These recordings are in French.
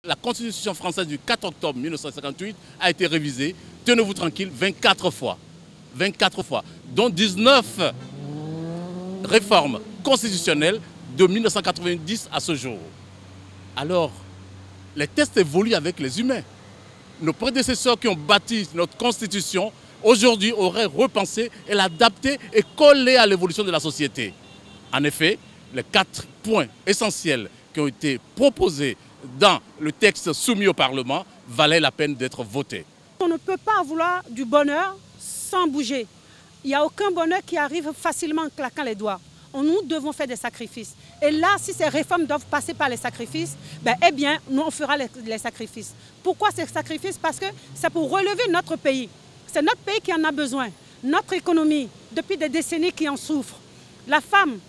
La Constitution française du 4 octobre 1958 a été révisée, tenez-vous tranquille, 24 fois. 24 fois, dont 19 réformes constitutionnelles de 1990 à ce jour. Alors, les textes évoluent avec les humains. Nos prédécesseurs qui ont bâti notre Constitution, aujourd'hui auraient repensé et l'adapté et collé à l'évolution de la société. En effet, les 4 points essentiels qui ont été proposés dans le texte soumis au Parlement valaient la peine d'être votés. On ne peut pas vouloir du bonheur sans bouger. Il n'y a aucun bonheur qui arrive facilement en claquant les doigts. Nous devons faire des sacrifices. Et là, si ces réformes doivent passer par les sacrifices, eh bien, nous, on fera les sacrifices. Pourquoi ces sacrifices? Parce que c'est pour relever notre pays. C'est notre pays qui en a besoin. Notre économie, depuis des décennies, qui en souffre. La femme,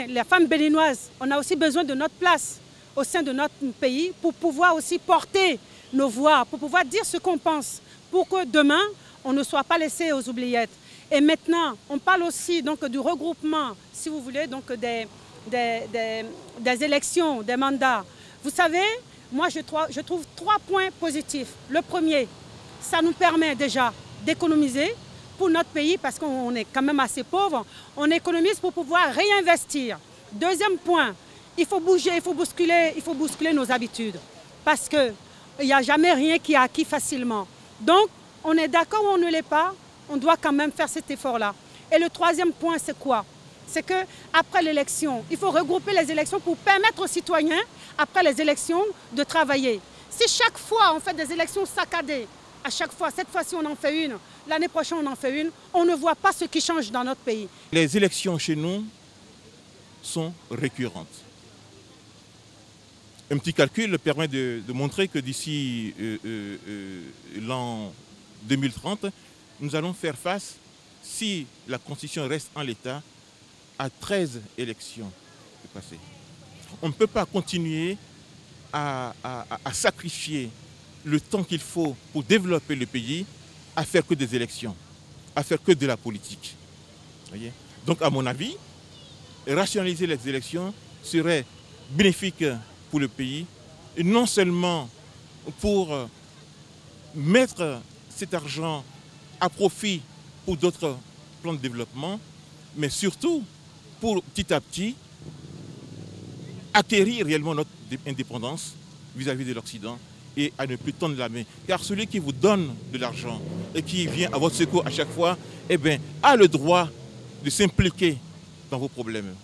la femme béninoise, on a aussi besoin de notre place au sein de notre pays pour pouvoir aussi porter nos voix, pour pouvoir dire ce qu'on pense, pour que demain, on ne soit pas laissé aux oubliettes. Et maintenant, on parle aussi donc, du regroupement, si vous voulez, donc, des élections, des mandats. Vous savez, moi je trouve 3 points positifs. Le premier, ça nous permet déjà d'économiser pour notre pays parce qu'on est quand même assez pauvre. On économise pour pouvoir réinvestir. Deuxième point, il faut bouger, il faut bousculer nos habitudes. Parce qu'il n'y a jamais rien qui est acquis facilement. Donc, on est d'accord ou on ne l'est pas, on doit quand même faire cet effort-là. Et le troisième point, c'est quoi? C'est qu'après l'élection, il faut regrouper les élections pour permettre aux citoyens, après les élections, de travailler. Si chaque fois on fait des élections saccadées, à chaque fois, cette fois-ci on en fait une, l'année prochaine on en fait une, on ne voit pas ce qui change dans notre pays. Les élections chez nous sont récurrentes. Un petit calcul permet de montrer que d'ici l'an 2030, nous allons faire face, si la Constitution reste en l'état, à 13 élections passées. On ne peut pas continuer à sacrifier le temps qu'il faut pour développer le pays à faire que des élections, à faire que de la politique. Voyez? Donc, à mon avis, rationaliser les élections serait bénéfique pour le pays, et non seulement pour mettre cet argent à profit pour d'autres plans de développement, mais surtout pour petit à petit acquérir réellement notre indépendance vis-à-vis de l'Occident et à ne plus tendre la main. Car celui qui vous donne de l'argent et qui vient à votre secours à chaque fois, eh bien, a le droit de s'impliquer dans vos problèmes.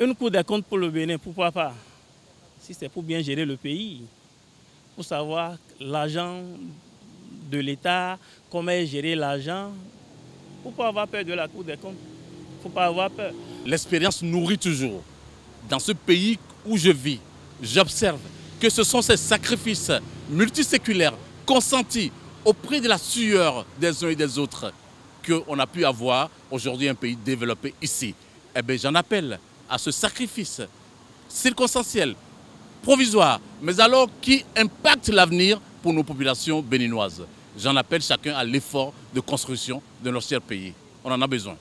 Une Cour des comptes pour le Bénin, pourquoi pas? Si c'est pour bien gérer le pays, pour savoir l'argent de l'État, comment gérer l'argent. Il ne faut pas avoir peur de la Cour des comptes. Il ne faut pas avoir peur. L'expérience nourrit toujours. Dans ce pays où je vis, j'observe que ce sont ces sacrifices multiséculaires consentis au prix de la sueur des uns et des autres qu'on a pu avoir aujourd'hui un pays développé ici. Eh bien, j'en appelle à ce sacrifice circonstanciel, provisoire, mais alors qui impacte l'avenir pour nos populations béninoises. J'en appelle chacun à l'effort de construction de notre cher pays. On en a besoin.